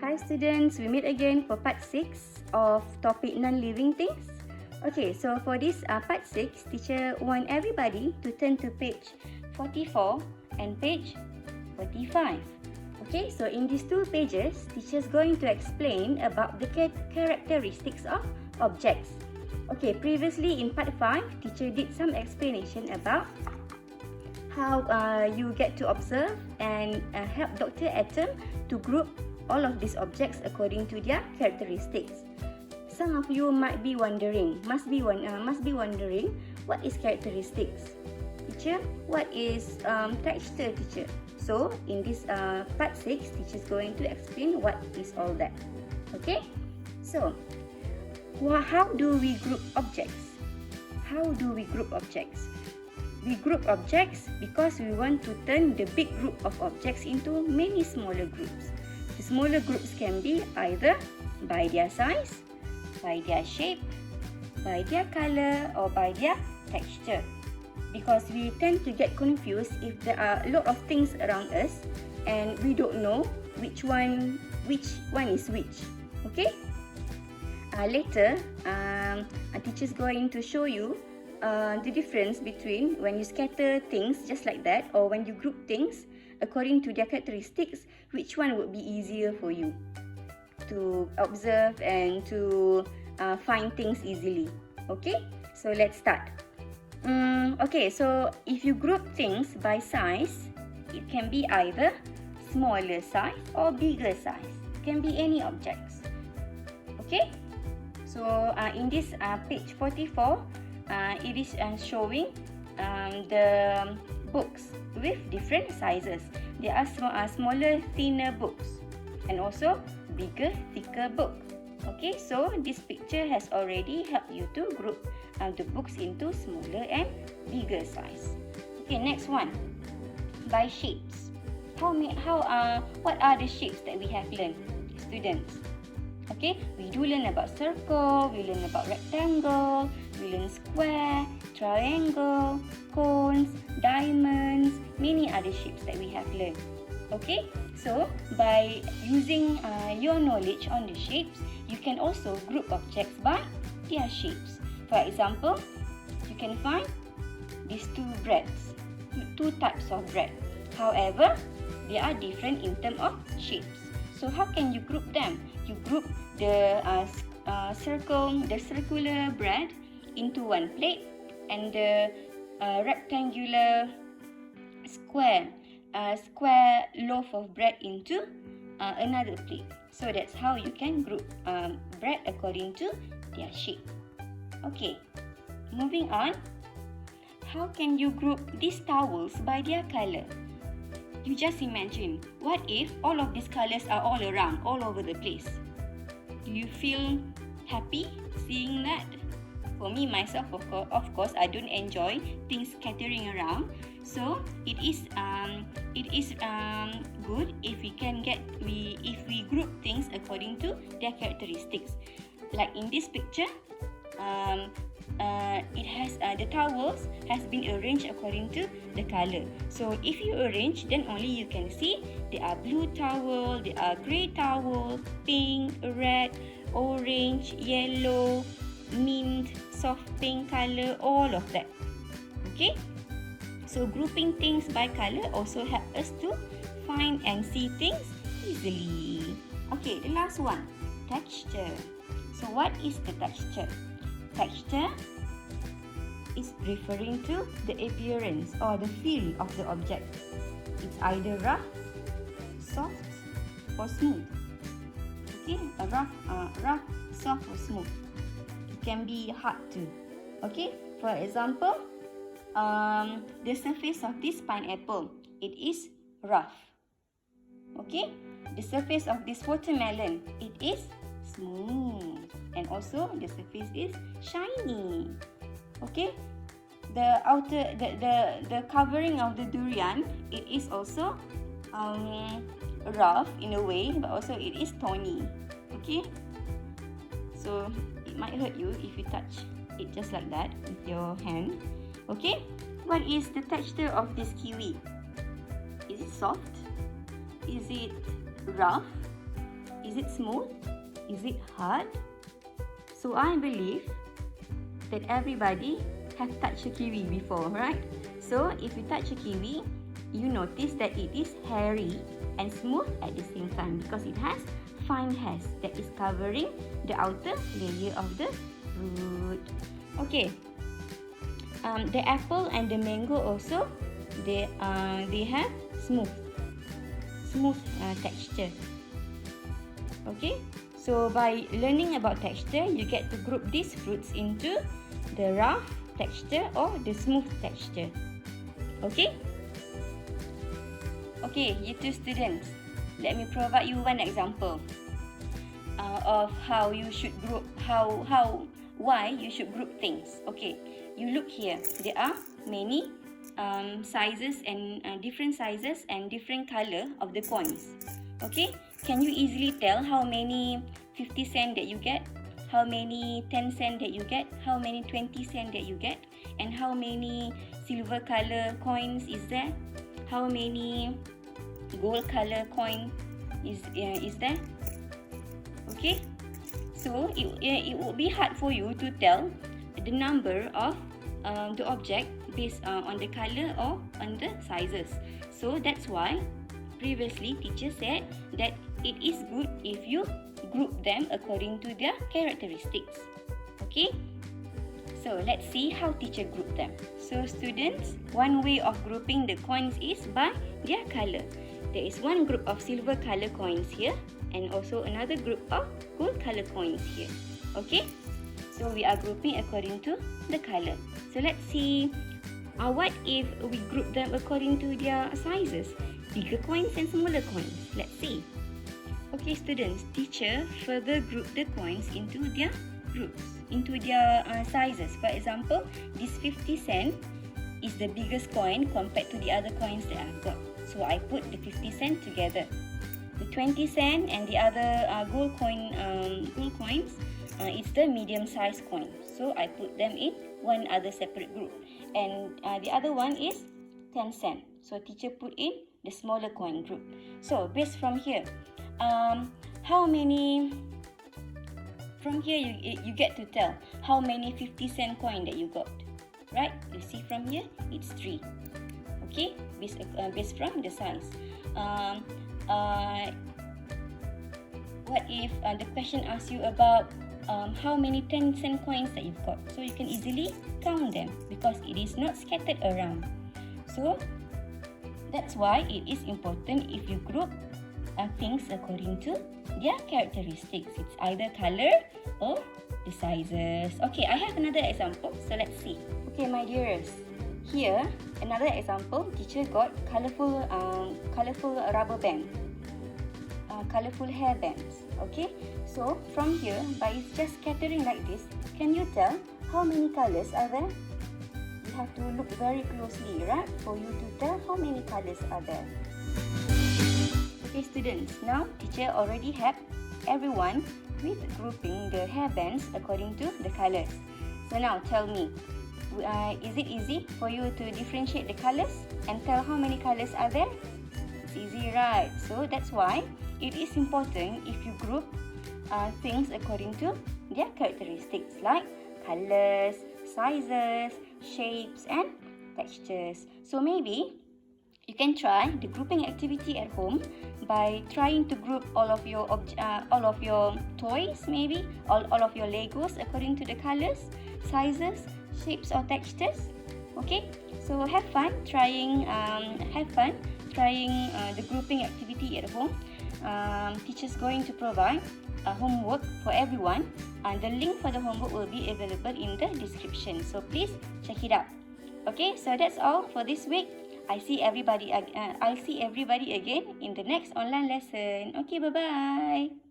Hi students, we meet again for part 6 of topic non-living things. Okay, so for this part 6, teacher want everybody to turn to page 44 and page 45. Okay, so in these two pages, teacher is going to explain about the characteristics of objects. Okay, previously in part 5, teacher did some explanation about how you get to observe and help Dr. Atom to group all of these objects according to their characteristics. Some of you might be wondering, must be wondering, what is characteristics? Teacher, what is texture, teacher? So in this part 6, teacher is going to explain what is all that. Okay? So, how do we group objects? How do we group objects? We group objects because we want to turn the big group of objects into many smaller groups. The smaller groups can be either by their size, by their shape, by their color, or by their texture. Because we tend to get confused if there are a lot of things around us and we don't know which one is which. Okay? Later, a teacher is going to show you the difference between when you scatter things just like that or when you group things according to their characteristics, which one would be easier for you to observe and to find things easily. Okay, so let's start. Okay, so if you group things by size, it can be either smaller size or bigger size. It can be any objects. Okay, so in this page 44, it is showing the books with different sizes. There are smaller, thinner books and also bigger, thicker books. Okay, so this picture has already helped you to group the books into smaller and bigger size. Okay, next one, by shapes. What are the shapes that we have learned, students? Okay, we do learn about circle, we learn about rectangle, we learn square, triangle, cones, diamonds, many other shapes that we have learned. Okay, so by using your knowledge on the shapes, you can also group objects by their shapes. For example, you can find these two types of bread. However, they are different in terms of shapes. So how can you group them? You group the circular bread into one plate and the rectangular square loaf of bread into another plate. So that's how you can group bread according to their shape. Okay, moving on. How can you group these towels by their color? You just imagine, what if all of these colors are all around, all over the place? Do you feel happy seeing that? For me, myself, of course, I don't enjoy things scattering around. So it is good if we group things according to their characteristics. Like in this picture, the towels has been arranged according to the color. So if you arrange, then only you can see there are blue towel, there are grey towel, pink, red, orange, yellow, mint, soft pink color, all of that. Okay, so grouping things by color also help us to find and see things easily. Okay, the last one, texture. So what is the texture? Texture is referring to the appearance or the feel of the object. It's either rough, soft, or smooth. Okay, rough, soft, or smooth. It can be hard too. Okay, for example, the surface of this pineapple, it is rough. Okay, the surface of this watermelon, it is smooth, and also the surface is shiny. Okay, the covering of the durian, it is also rough in a way, but also it is thorny. Okay, so it might hurt you if you touch it just like that with your hand. Okay, what is the texture of this kiwi? Is it soft? Is it rough? Is it smooth? Is it hard? So I believe that everybody have touched a kiwi before, right? So if you touch a kiwi, you notice that it is hairy and smooth at the same time because it has fine hairs that is covering the outer layer of the fruit. Okay. The apple and the mango also, they have smooth texture. Okay, so by learning about texture, you get to group these fruits into the rough texture or the smooth texture. Okay? Okay, you two students, let me provide you one example of how you should group, why you should group things. Okay, you look here. There are many sizes and different sizes and different color of the coins. Okay, can you easily tell how many 50 cent that you get, how many 10 cent that you get, how many 20 cent that you get, and how many silver color coins is there, how many gold color coin is there? Okay, so it would be hard for you to tell the number of the object based on the color or on the sizes. So that's why previously teacher said that it is good if you group them according to their characteristics. Okay, so let's see how teacher group them. So students, one way of grouping the coins is by their color. There is one group of silver color coins here and also another group of gold color coins here. Okay, so we are grouping according to the color. So let's see, what if we group them according to their sizes? Bigger coins and smaller coins. Let's see. Okay students, teacher further group the coins into their groups, into their sizes. For example, this 50 cent is the biggest coin compared to the other coins that I've got. So I put the 50 cent together. The 20 cent and the other gold coins, it's the medium size coin. So I put them in one other separate group. And the other one is 10 cent. So teacher put in the smaller coin group. So based from here, how many, from here you get to tell how many 50 cent coin that you got, right? You see from here, it's 3. Okay, based from the size. What if the question asks you about how many 10 cent coins that you've got? So you can easily count them because it is not scattered around. So that's why it is important if you group things according to their characteristics. It's either color or the sizes. Okay, I have another example. So let's see. Okay, my dearest. Here, another example. Teacher got colorful rubber band, colorful hair bands. Okay, so from here, by just scattering like this, can you tell how many colors are there? You have to look very closely, right, for you to tell how many colors are there. Okay, students, now teacher already helped everyone with grouping the hair bands according to the colors. So now tell me, is it easy for you to differentiate the colors and tell how many colors are there? It's easy, right? So that's why it is important if you group things according to their characteristics like colors, sizes, shapes and textures. So maybe you can try the grouping activity at home by trying to group all of your toys, maybe all of your Legos according to the colors, sizes, shapes or textures. Okay, so have fun trying the grouping activity at home. Teacher's going to provide a homework for everyone, and the link for the homework will be available in the description, so please check it out. Okay, so that's all for this week. I'll see everybody again in the next online lesson. Okay, bye-bye.